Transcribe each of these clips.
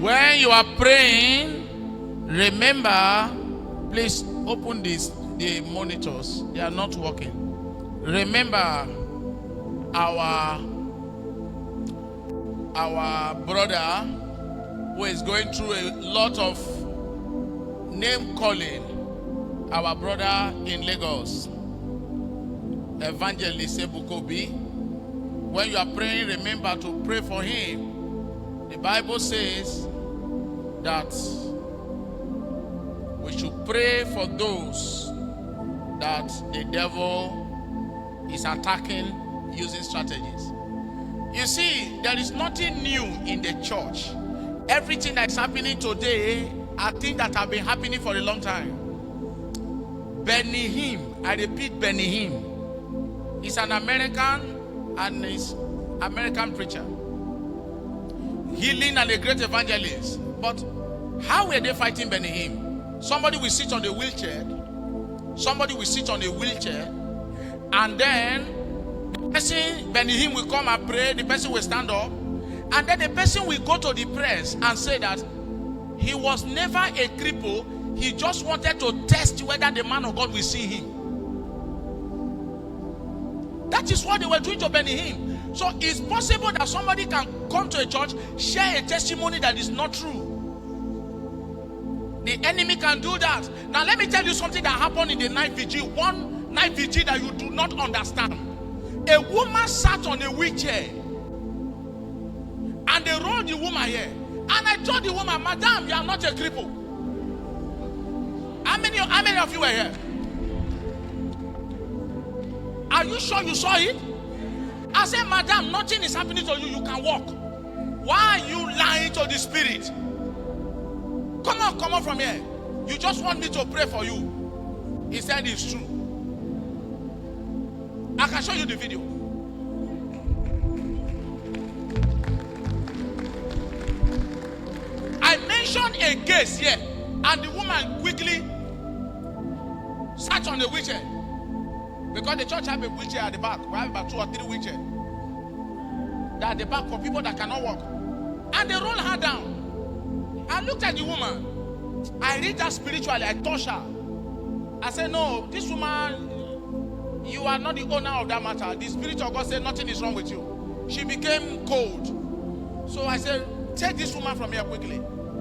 When you are praying, remember, please open the monitors. They are not working. Remember our brother who is going through a lot of name calling. Our brother in Lagos, Evangelist Ebuka Obi. When you are praying, remember to pray for him. The Bible says that we should pray for those that the devil is attacking using strategies. You see, there is nothing new in the church. Everything that's happening today are things that have been happening for a long time. Benny Hinn, I repeat, Benny Hinn, is an American and is American preacher, healing and a great evangelist. But how were they fighting Benny Hinn? Somebody will sit on a wheelchair, and then the person, Benny Hinn, will come and pray. The person will stand up, and then the person will go to the press and say that he was never a cripple. He just wanted to test whether the man of God will see him. That is what they were doing to Benny Hinn. So it's possible that somebody can come to a church, share a testimony that is not true. The enemy can do that. Now let me tell you something that happened in the night vigil. One night vigil that you do not understand. A woman sat on a wheelchair, and they rolled the woman here. And I told the woman, "Madam, you are not a cripple." How many of you were here? Are you sure you saw it? I said, "Madam, nothing is happening to you. You can walk." Why are you lying to the spirit? Come on from here. You just want me to pray for you. He said it's true. I can show you the video. I mentioned a case here, and the woman quickly sat on the wheelchair, because the church have a wheelchair at the back. We have about 2 or 3 wheelchairs that are at the back for people that cannot walk. And they roll her down. I looked at the woman. I read her spiritually. I touched her. I said, "No, this woman, you are not the owner of that matter. The Spirit of God said nothing is wrong with you." She became cold. So I said, "Take this woman from here quickly."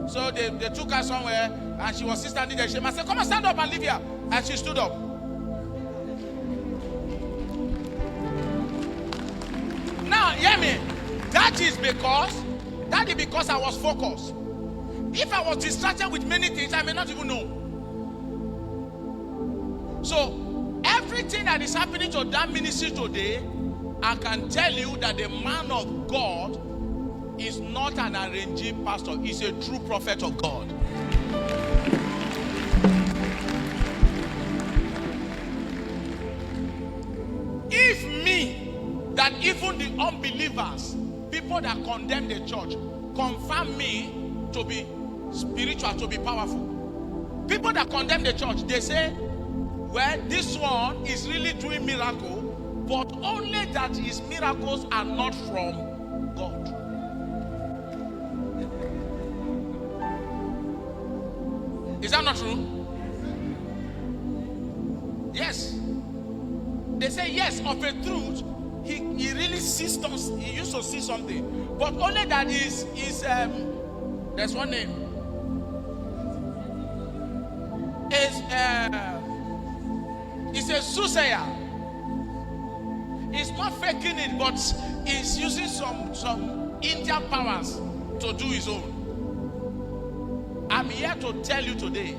So they took her somewhere, and she was standing there. I said, "Come on, stand up and leave here." And she stood up. Now, hear me. That is because I was focused. If I was distracted with many things, I may not even know. So, everything that is happening to that ministry today, I can tell you that the man of God is not an arranging pastor. He's a true prophet of God. If me, that even the unbelievers, people that condemn the church, confirm me to be spiritual, to be powerful. People that condemn the church, they say, "Well, this one is really doing miracle, but only that his miracles are not from God." Is that not true? Yes. They say yes, of a truth, he really sees something. He used to see something, but only that is there's one name. It's a soothsayer. He's not faking it, but he's using some Indian powers to do his own. I'm here to tell you today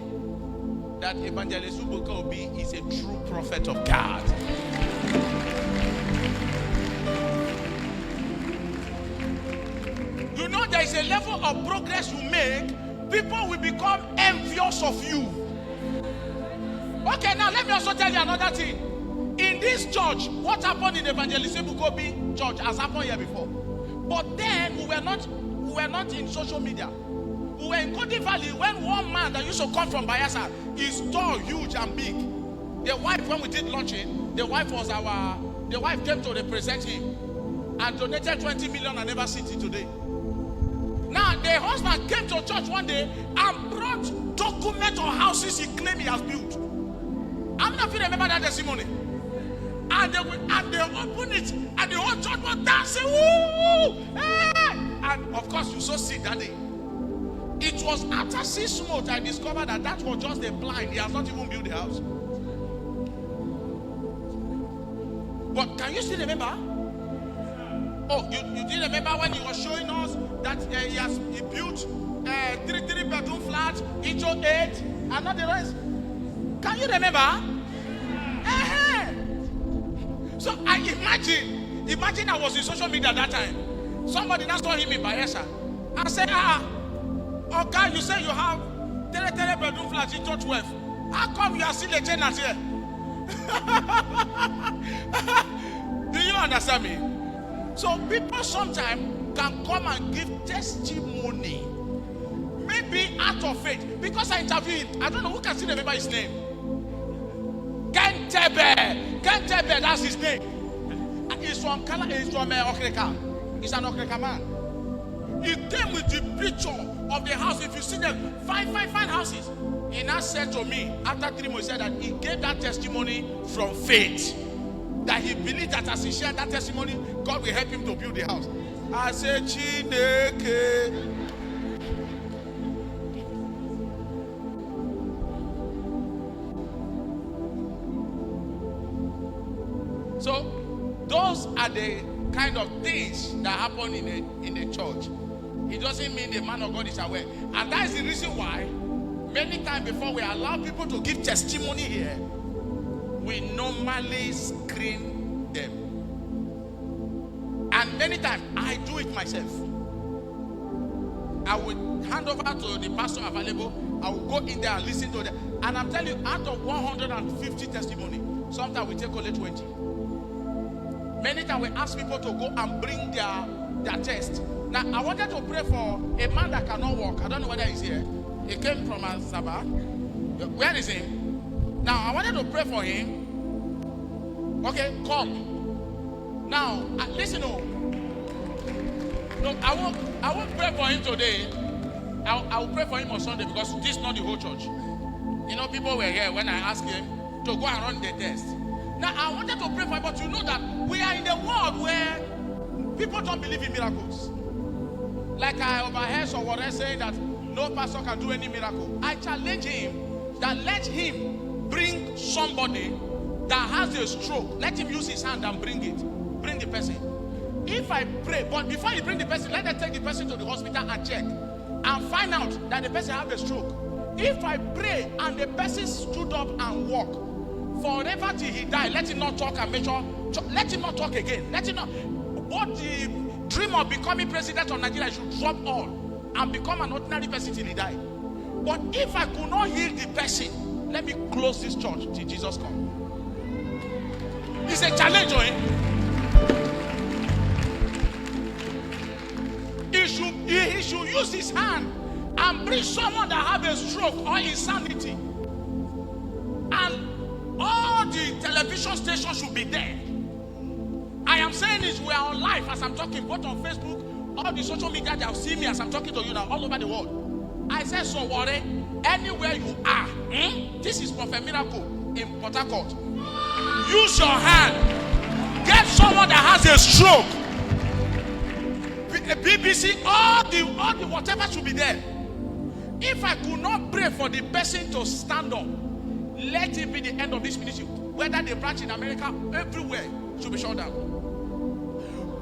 that Evangelist Ebuka Obi is a true prophet of God. You know, there is a level of progress you make, people will become envious of you. Okay, now let me also tell you another thing. In this church, what happened in Evangelist Ebuka Obi church has happened here before. But then we were not in social media. We were in Cody Valley when one man that used to come from Bayelsa is tall, huge, and big. The wife, when we did launching, the wife came to represent him and donated 20 million and never seen it today. Now the husband came one day and brought documents of houses he claimed he has built. How many of you remember that testimony? And they opened it, and the whole church was dancing. Woo! Hey! And of course, you saw it that day. It was after 6 months I discovered that was just a blind. He has not even built the house. But can you still remember? Oh, you didn't remember when he was showing us that he built 3 bedroom flats, each of 8, and not the rest? Can you remember? So I imagine I was in social media at that time. Somebody now saw him in Bayelsa. I said, okay, you say you have 3 bedroom flats, each of 12. How come you are still a tenant here? Do you understand me? So people sometimes can come and give testimony, maybe out of faith. Because I interviewed him, I don't know who can still remember his name. Kentebe, that's his name. He's from Okreka. He's an Okreka man. He came with the picture of the house. If you see them, fine houses. He now said to me, after 3 months, he said that he gave that testimony from faith. That he believed that as he shared that testimony, God will help him to build the house. I said, Chineke. So, those are the kind of things that happen in the church. It doesn't mean the man of God is aware. And that is the reason why, many times before we allow people to give testimony here, we normally screen them. And many times, I do it myself. I will hand over to the pastor available. I will go in there and listen to them. And I'm telling you, out of 150 testimony, sometimes we take only 20. Many times we ask people to go and bring their test. Now, I wanted to pray for a man that cannot walk. I don't know whether he's here. He came from Sabah. Where is he? Now, I wanted to pray for him. Okay, come. Now, listen. No, I won't pray for him today. I will pray for him on Sunday because this is not the whole church. You know, people were here when I asked him to go and run the test. Now, I wanted to pray for him, but you know that we are in a world where people don't believe in miracles. Like I overheard sowore saying that no pastor can do any miracle. I challenge him that let him bring somebody that has a stroke. Let him use his hand and bring it. Bring the person. If I pray, but before you bring the person, let them take the person to the hospital and check and find out that the person has a stroke. If I pray and the person stood up and walked, forever till he died, let him not talk and make sure, let him not talk again. Let him not. What the dream of becoming president of Nigeria should drop all and become an ordinary person till he died. But if I could not heal the person, let me close this church till Jesus comes. It's a challenge, He should use his hand and bring someone that have a stroke or insanity. And all the television stations should be there. I am saying this, we are on live as I'm talking, both on Facebook, all the social media, they have seen me as I'm talking to you now, all over the world. I said, sowore, anywhere you are, this is Prophet Miracle in Port Harcourt. Use your hand. Get someone that has a stroke. BBC, all the whatever should be there. If I could not pray for the person to stand up, let it be the end of this ministry. Whether they branch in America, everywhere should be shut down.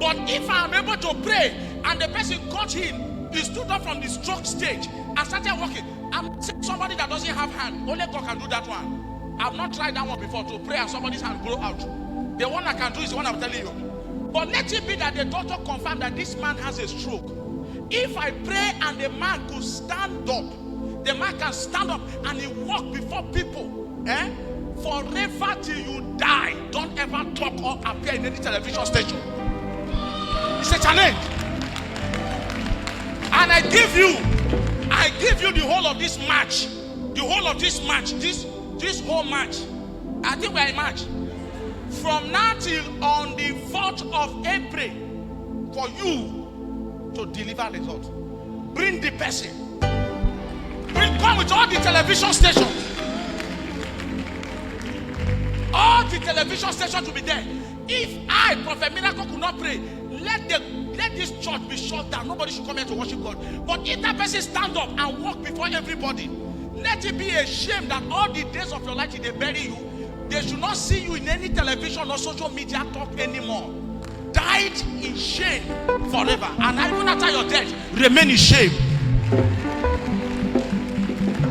But if I am able to pray and the person got in, he stood up from the stroke stage and started walking. I'm saying somebody that doesn't have hand, only God can do that one. I've not tried that one before, to pray and somebody's hand grow out. The one I can do is the one I'm telling you. But let it be that the doctor confirmed that this man has a stroke. If I pray and the man could stand up, the man can stand up and he walk before people. Forever till you die, don't ever talk or appear in any television station. It's a challenge. And I give you the whole of this match. The whole of this match, this whole match. I think we're in March. From now till on the 4th of April, for you to deliver results. Bring the person. with all the television stations. All the television stations will be there. If I, Prophet Miracle, could not pray, let this church be shut down. Nobody should come here to worship God. But if that person stand up and walk before everybody, let it be a shame that all the days of your life they bury you. They should not see you in any television or social media talk anymore. Died in shame forever. And even after your death, remain in shame.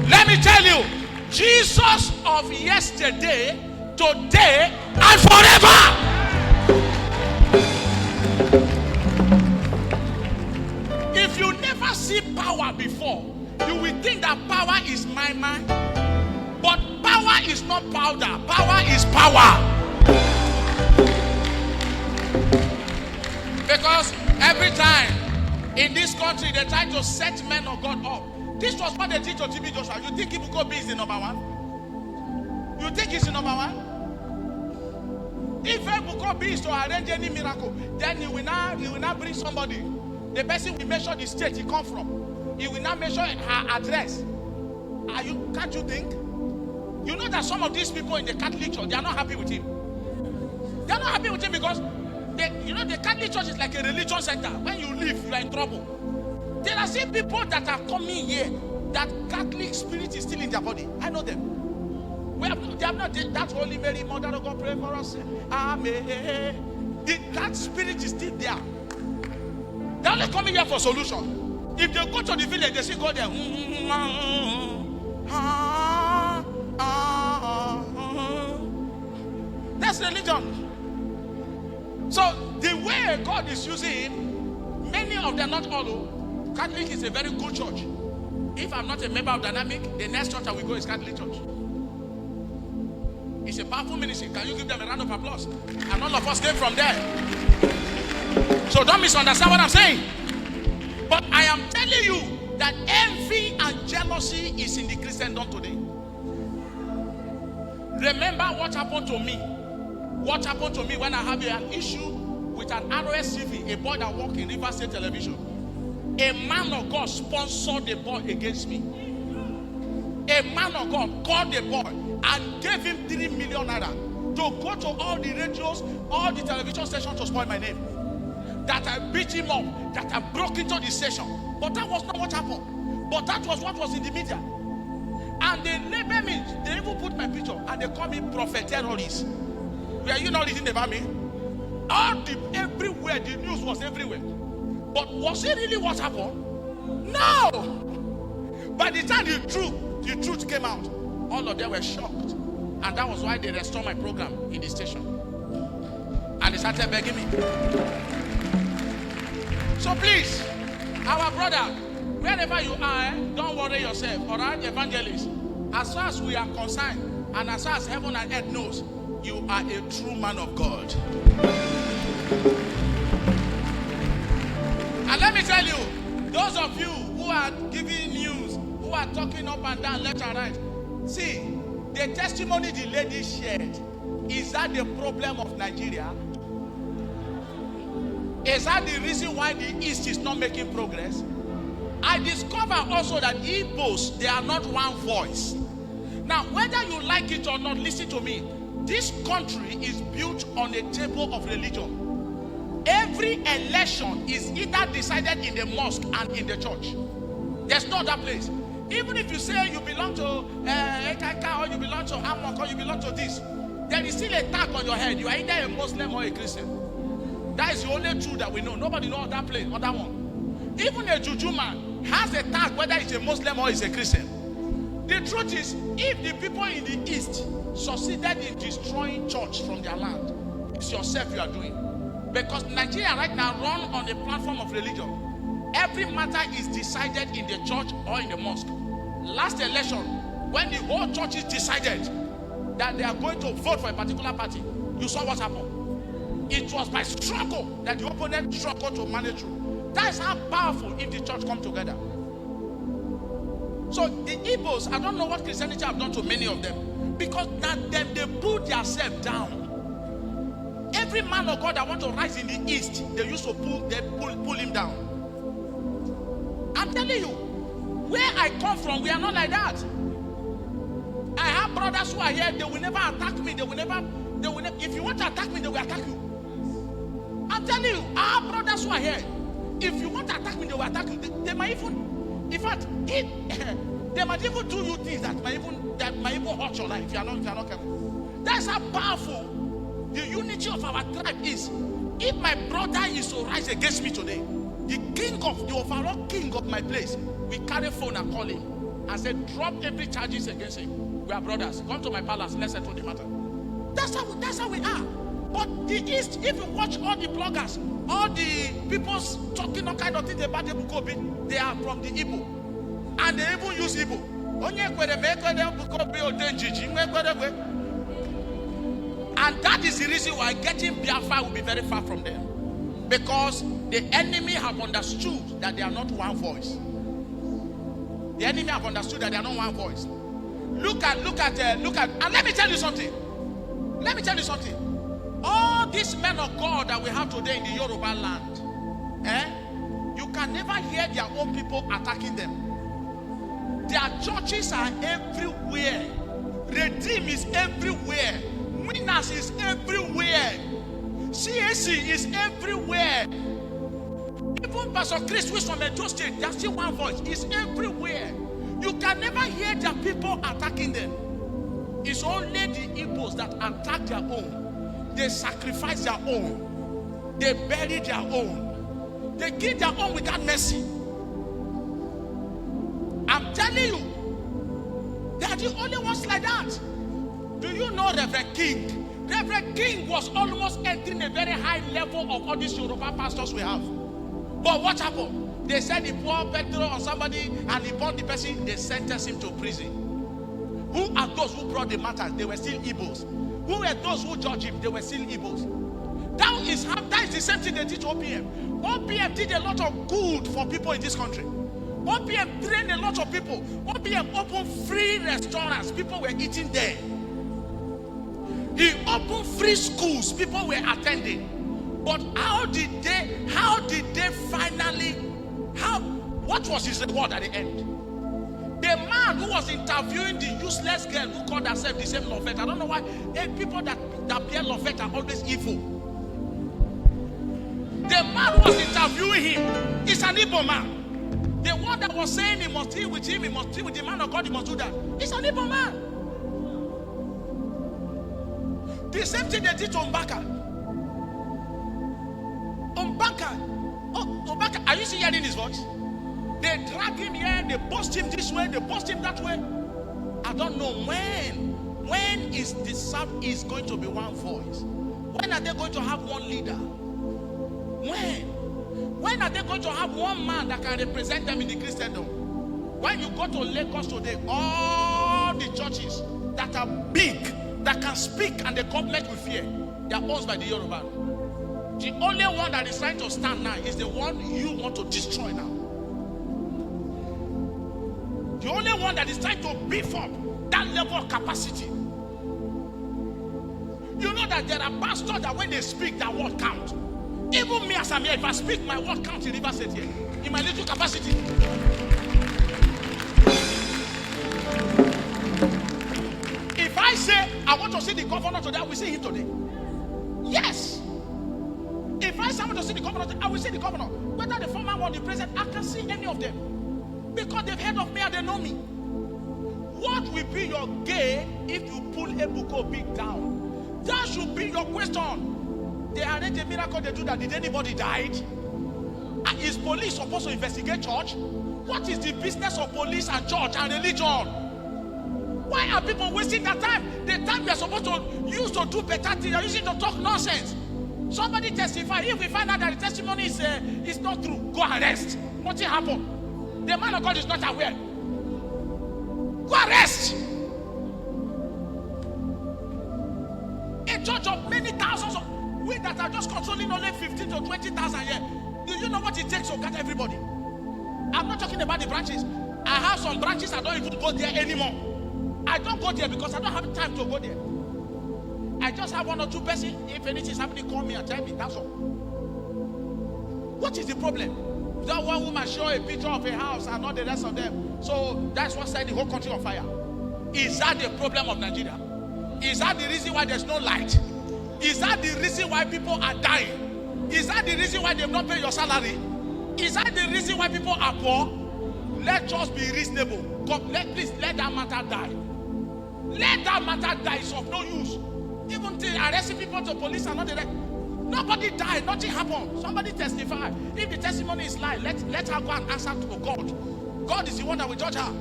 Let me tell you, Jesus of yesterday, today, and forever. If you never see power before, you will think that power is my mind. But power is not powder. Power is power. Because every time in this country they try to set men of God up. This was what they did to TB Joshua. You think Ebuka Obi is the number one? You think he's the number one? If Ebuka Obi is to arrange any miracle, then he will now bring somebody. The person will measure the state he come from. He will not measure her address. Can't you think? You know that some of these people in the Catholic Church, they are not happy with him. They are not happy with him because the Catholic Church is like a religion center. When you leave, you are in trouble. There are still people that are coming here that Catholic spirit is still in their body. I know them. They have not that Holy Mary, Mother of God, pray for us. Amen. That spirit is still there. They are only coming here for solution. If they go to the village, they see God there. That's religion. So the way God is using him, many of them, not all, Catholic is a very good church. If I'm not a member of Dynamic, the next church I will go is Catholic Church. It's a powerful ministry. Can you give them a round of applause? And all of us came from there. So don't misunderstand what I'm saying. But I am telling you that envy and jealousy is in the Christendom today. Remember what happened to me. What happened to me when I had an issue with an ROSCV, a boy that worked in River State Television. A man of God sponsored the boy against me. A man of God called the boy and gave him 3 million naira to go to all the radios, all the television stations to spoil my name. That I beat him up, that I broke into the station. But that was not what happened. But that was what was in the media. And they label me, they even put my picture, and they call me prophet terrorist. Were you not reading about me? Everywhere, the news was everywhere. But was it really what happened? No! By the time the truth came out, all of them were shocked. And that was why they restored my program in the station. And they started begging me. So please, our brother, wherever you are, don't worry yourself. All right, evangelist. As far as we are concerned, and as far as heaven and earth knows, you are a true man of God. And let me tell you, those of you who are giving news, who are talking up and down, left and right, see, the testimony the lady shared, is that the problem of Nigeria? Is that the reason why the East is not making progress? I discover also that Igbos, they are not one voice. Now, whether you like it or not, listen to me. This country is built on a table of religion. Every election is either decided in the mosque and in the church. There's no other place. Even if you say you belong to Ekaka, or you belong to Amok, or you belong to this, there is still a tag on your head. You are either a Muslim or a Christian. That is the only truth that we know. Nobody knows that place or that one. Even a juju man has a tag whether it's a Muslim or it's a Christian. The truth is, if the people in the East succeeded in destroying church from their land, it's yourself you are doing. Because Nigeria right now run on the platform of religion. Every matter is decided in the church or in the mosque. Last election, when the whole churches decided that they are going to vote for a particular party, you saw what happened. It was by struggle that the opponent struggled to manage through. That is how powerful if the church come together. So the Igbos, I don't know what Christianity have done to many of them, because that them they put themselves down. Every man of God that want to rise in the East, they used to pull him down. I'm telling you, where I I come from, we are not like that. I have brothers who are here, they will never attack me. They will never, if you want to attack me, they will attack you. I'm telling you, I have brothers who are here. If you want to attack me, they will attack you. They might even, in fact, they might even do you things that might even hurt your life if you are not careful. That's how powerful the unity of our tribe is. If my brother is to rise against me today, the overall king of my place, we carry phone and call him and say, drop every charges against him. We are brothers. Come to my palace. Let's settle the matter. That's how we are. But the East, if you watch all the bloggers, all the people talking all kind of things about Ebuka Obi, they are from the Igbo. And they even use Igbo. And that is the reason why getting Biafra will be very far from them. Because the enemy have understood that they are not one voice. The enemy have understood that they are not one voice. Look at, and let me tell you something. All these men of God that we have today in the Yoruba land, you can never hear their own people attacking them. Their churches are everywhere. Redeem is everywhere. Winners is everywhere. CAC is everywhere. Even Pastor Chris, who is from Edo State, there's still one voice. It's everywhere. You can never hear their people attacking them. It's only the Igbos that attack their own. They sacrifice their own. They bury their own. They kill their own without mercy. I'm telling you, they are the only ones like that. Do you know Reverend King? Reverend King was almost entering a very high level of all these Yoruba pastors we have. But what happened? They said he poured petrol on somebody and he burned the person. They sentenced him to prison. Who are those who brought the matters? They were still Igbos. Who were those who judged him? They were still Igbos. That is the same thing they did to OPM. OPM did a lot of good for people in this country. OPM trained a lot of people. OPM opened free restaurants. People were eating there. He opened free schools. People were attending. But what was his reward at the end? The man who was interviewing the useless girl who called herself the same Lovette. I don't know why people that appear Lovette are always evil. The man who was interviewing him is an Igbo man. The one that was saying he must deal with him, he must deal with the man of God, he must do that. It's an Igbo man. The same thing they did to Mbaka. Mbaka, are you still hearing his voice? They drag him here, they post him this way, they post him that way. I don't know when is the Southeast going to be one voice? When are they going to have one leader? When are they going to have one man that can represent them in the Christendom? When you go to Lagos today, all the churches that are big, that can speak and the government will fear, they are owned by the Yoruba. The only one that is trying to stand now is the one you want to destroy now. The only one that is trying to beef up that level of capacity. You know that there are pastors that when they speak, their word count. Even me as I'm here, if I speak, my word counts in River State here, in my little capacity. If I say I want to see the governor today, I will see him today. Yes. If I say I want to see the governor today, I will see the governor. Whether the former or the present, I can see any of them. Because they've heard of me and they know me. What will be your gain if you pull Ebuka Obi down? That should be your question. They arrange a miracle, they do that. Did anybody die? Is police supposed to investigate church? What is the business of police and church and religion? Why are people wasting their time? The time we are supposed to use to do better things, are using to talk nonsense. Somebody testify. If we find out that the testimony is not true, go arrest. Nothing happened. The man of God is not aware. Go arrest. A church of many thousands of we that are just controlling only 15 to 20,000 here. Do you know what it takes to cut everybody? I'm not talking about the branches. I have some branches I don't even go there anymore. I don't go there because I don't have time to go there. I just have one or two persons. If anything is happening, call me and tell me. That's all. What is the problem? That one woman show a picture of a house and not the rest of them. So That's what set the whole country on fire. Is that the problem of Nigeria? Is that the reason why there's no light? Is that the reason why people are dying? Is that the reason why they've not paid your salary? Is that the reason why people are poor? Let us be reasonable. God, please let that matter die. Let that matter die. It's of no use. Even till arresting people to police and not the rest. Nobody died. Nothing happened. Somebody testify. If the testimony is lie, let her go and answer to God. God is the one that will judge her.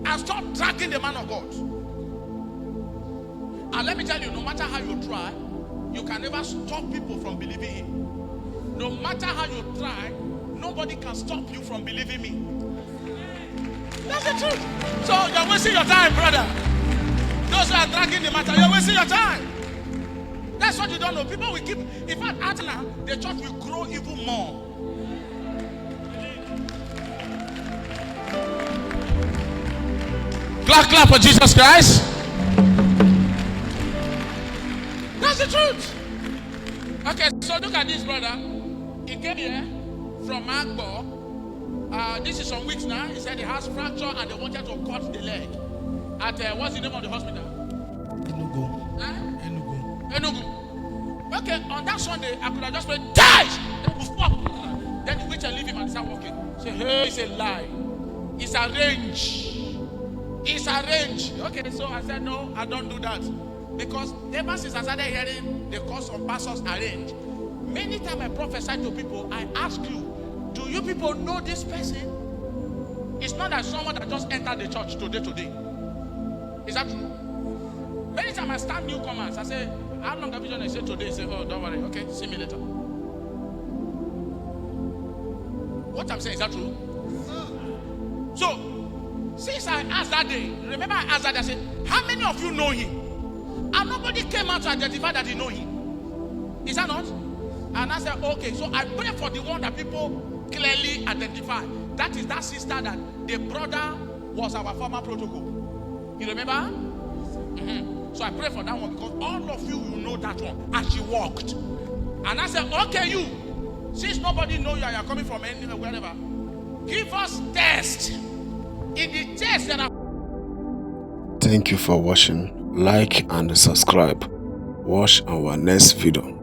And stop dragging the man of God. And let me tell you, no matter how you try, you can never stop people from believing him. No matter how you try, nobody can stop you from believing me. That's the truth. So you're wasting your time, brother. Those who are dragging the matter, you're wasting your time. That's what you don't know. People will keep, in fact, after now, the church will grow even more. Clap for Jesus Christ. That's the truth. Okay, so look at this, brother. He came here from Agbo. This is some weeks now. He said he has fracture and they wanted to cut the leg. At what's the name of the hospital? Enugu. Huh? Enugu. Okay, on that Sunday, I could have just prayed, die! Then we stop. Then the witch and leave him and start walking. Say, hey, it's a lie. It's arranged. It's arranged. Okay, so I said, no, I don't do that. Because ever since I started hearing the cause of pastors arranged, many times I prophesy to people, I ask you, do you people know this person? It's not that someone that just entered the church today. Is that true? Many times I start newcomers. I say, how long have you done? I say today. They say, oh, don't worry. Okay, see me later. What I'm saying, is that true? So, since I asked that day, remember I asked that day, I said, how many of you know him? And nobody came out to identify that they know him. Is that not? And I said, okay, so I pray for the one that people clearly identify. That is that sister that the brother was our former protocol. You remember? Mm-hmm. So I pray for that one because all of you will know that one as she walked. And I said, okay, you, since nobody knows you and you're coming from anywhere, wherever, give us test. In the test that Thank you for watching. Like and subscribe. Watch our next video.